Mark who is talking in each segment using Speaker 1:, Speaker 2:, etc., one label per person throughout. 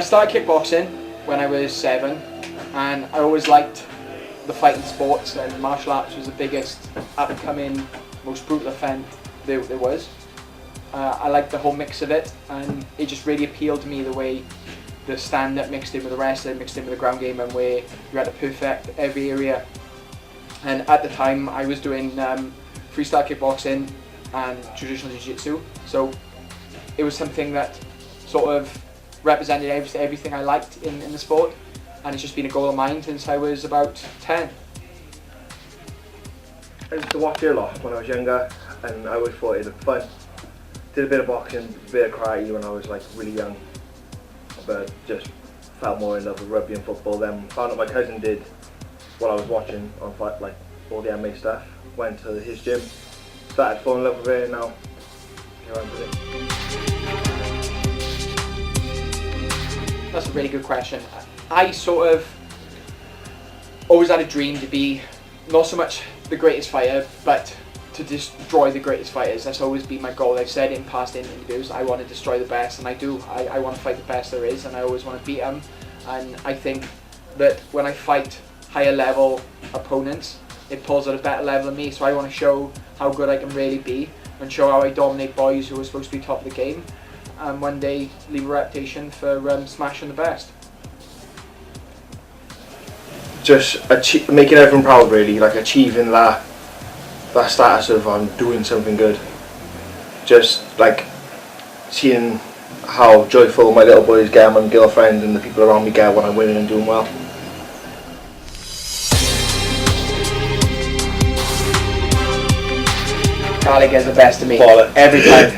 Speaker 1: I started kickboxing when I was 7, and I always liked the fighting sports, and martial arts was the biggest up-and-coming, most brutal event there was. I liked the whole mix of it, and it just really appealed to me the way the stand-up mixed in with the wrestling, mixed in with the ground game, and where you had to perfect every area. And at the time I was doing freestyle kickboxing and traditional jiu-jitsu, so it was something that sort of represented everything I liked in the sport, and it's just been a goal of mine since I was about 10.
Speaker 2: I used to watch it a lot when I was younger, and I always thought it looked fun. Did a bit of boxing, a bit of karate when I was like really young, but just fell more in love with rugby and football. Then found out my cousin did what I was watching on fight, like all the MMA stuff. Went to his gym, started falling in love with it, and now here I am with it.
Speaker 1: That's a really good question. I sort of always had a dream to be not so much the greatest fighter, but to destroy the greatest fighters. That's always been my goal. I've said in past interviews, I want to destroy the best, and I do. I want to fight the best there is, and I always want to beat them. And I think that when I fight higher level opponents, it pulls at a better level of me, so I want to show how good I can really be, and show how I dominate boys who are supposed to be top of the game, and one day leave a reputation for smashing the best.
Speaker 2: Just making everyone proud, really, like achieving that status of I'm doing something good. Just like seeing how joyful my little boys get, my girlfriend and the people around me get when I'm winning and doing well.
Speaker 1: Khalid gets the best of me
Speaker 2: Baller.
Speaker 1: every time.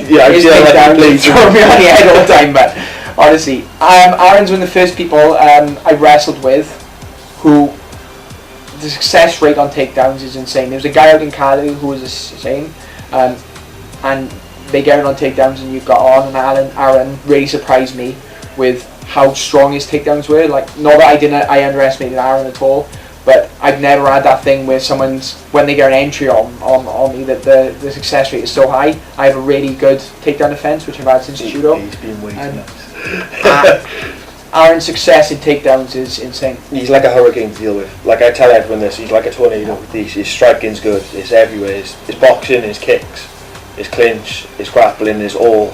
Speaker 2: Yeah,
Speaker 1: He's down, throw me on the head all the time, but honestly, Aaron's one of the first people I wrestled with who the success rate on takedowns is insane. There was a guy out in Cali who was the same, and they get on takedowns and you got on, and Aaron really surprised me with how strong his takedowns were. Like, not that I underestimated Aaron at all, but I've never had that thing where when they get an entry on me, that the success rate is so high. I have a really good takedown defense, which I've had since judo.
Speaker 2: He's been way too nice.
Speaker 1: Aaron's success in takedowns is insane.
Speaker 2: He's like a hurricane to deal with. Like I tell everyone this, he's like a tornado. His striking's good, it's everywhere. His boxing, his kicks, his clinch, his grappling is all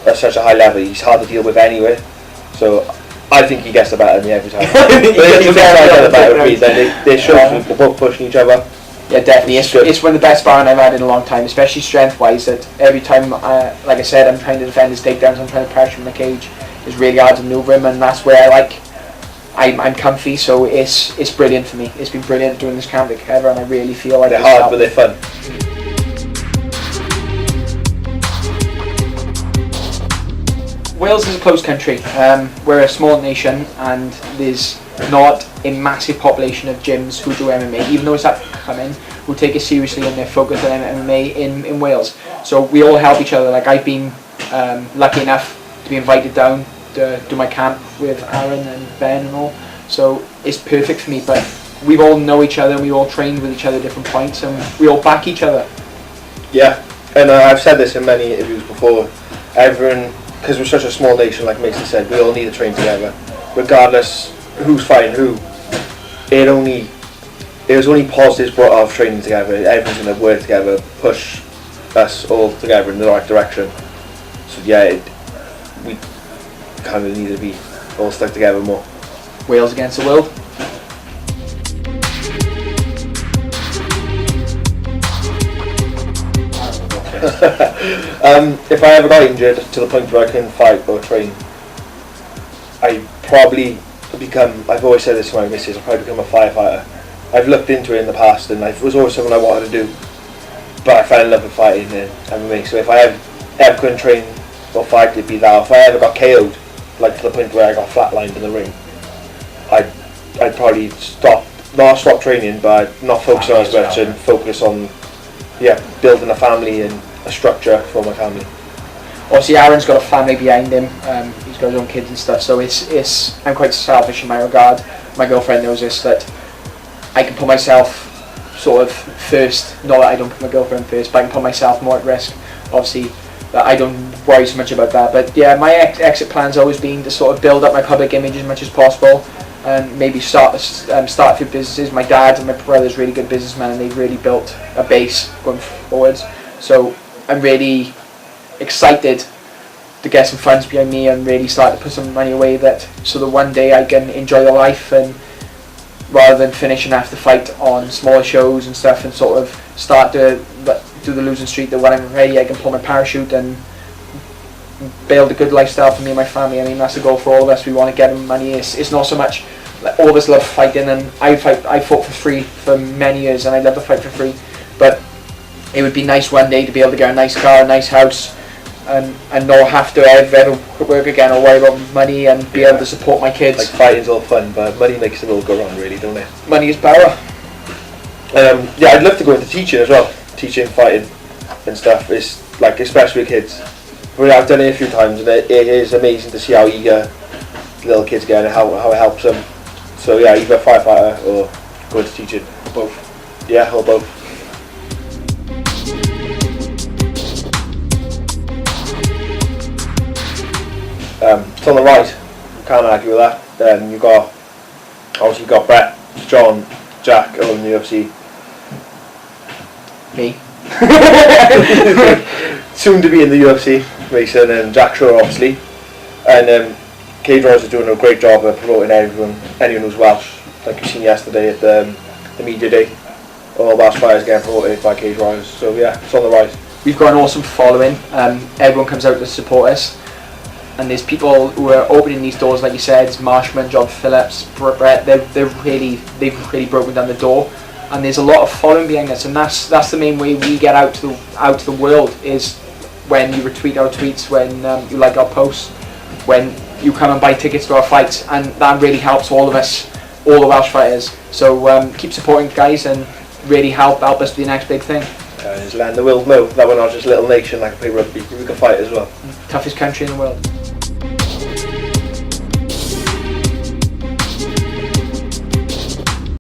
Speaker 2: at such a high level. He's hard to deal with anyway. So I think he gets the better than me every time. They're both pushing each other.
Speaker 1: Yeah, definitely. It's one of the best sparring I've had in a long time, especially strength-wise. That every time, like I said, I'm trying to defend his takedowns, I'm trying to pressure him in the cage. It's really hard to maneuver him, and that's where I'm comfy. So it's brilliant for me. It's been brilliant doing this camp together, and I really feel like
Speaker 2: they're hard, but they're fun.
Speaker 1: Wales is a closed country. We're a small nation, and there's not a massive population of gyms who do MMA, even though it's up and coming, who take it seriously and they're focused on MMA in Wales. So we all help each other. Like, I've been lucky enough to be invited down to do my camp with Aaron and Ben and all. So it's perfect for me, but we all know each other and we all train with each other at different points, and we all back each other.
Speaker 2: Yeah, and I've said this in many interviews before, everyone, because we're such a small nation, like Mason said, we all need to train together, regardless who's fighting who. There's only positives brought out of training together. Everyone's going to work together, push us all together in the right direction. So yeah, we kind of need to be all stuck together more.
Speaker 1: Wales against the world.
Speaker 2: If I ever got injured to the point where I couldn't fight or train, I'd probably I've always said this to my missus, I'll probably become a firefighter. I've looked into it in the past, and it was always something I wanted to do, but I fell in love with fighting and MMA. So if I ever couldn't train or fight, it'd be that. If I ever got KO'd, like to the point where I got flatlined in the ring, I'd probably not stop training, but I'd not focus on as much and focus on building a family and a structure for my family.
Speaker 1: Obviously, Aaron's got a family behind him. He's got his own kids and stuff. So I'm quite selfish in my regard. My girlfriend knows this, that I can put myself sort of first. Not that I don't put my girlfriend first, but I can put myself more at risk. Obviously, that I don't worry so much about that. But yeah, my exit plan's always been to sort of build up my public image as much as possible, and maybe start a few businesses. My dad and my brother's really good businessmen, and they've really built a base going forwards. So I'm really excited to get some funds behind me and really start to put some money away, so that one day I can enjoy the life, and rather than finishing after the fight on smaller shows and stuff, and sort of start to do the losing streak, that when I'm ready I can pull my parachute and build a good lifestyle for me and my family. I mean, that's the goal for all of us. We want to get money. It's not so much, like, all of us love fighting, and I fought for free for many years, and I love to fight for free, but it would be nice one day to be able to get a nice car, a nice house, and not have to ever work again or worry about money, and be able to support my kids.
Speaker 2: Like, fighting's all fun, but money makes it all go wrong, really, don't it?
Speaker 1: Money is power.
Speaker 2: Yeah, I'd love to go into teaching as well. Teaching, fighting and stuff. It's like, especially with kids. I mean, I've done it a few times, and it is amazing to see how eager little kids get and how it helps them. So yeah, either firefighter or go into teaching.
Speaker 1: Both.
Speaker 2: Yeah, or both. It's on the right, can't argue with that. You've got Brett, John, Jack all in the UFC.
Speaker 1: Me.
Speaker 2: Soon to be in the UFC, Mason and Jack Shaw, obviously. And Cagewarriors are doing a great job of promoting anyone who's Welsh. Like you've seen yesterday at the media day, all Welsh fighters getting promoted by Cagewarriors. So yeah, it's on the rise.
Speaker 1: We've got an awesome following. Everyone comes out to support us, and there's people who are opening these doors, like you said, Marshman, John Phillips, Brett. They've really broken down the door, and there's a lot of following behind us, and that's the main way we get out to the world, is when you retweet our tweets, when you like our posts, when you come and buy tickets to our fights, and that really helps all of us, all the Welsh fighters. So keep supporting, guys, and really help us be the next big thing.
Speaker 2: Just letting the world know that we're not just a little nation that can play rugby. We can fight as well.
Speaker 1: Toughest country in the world.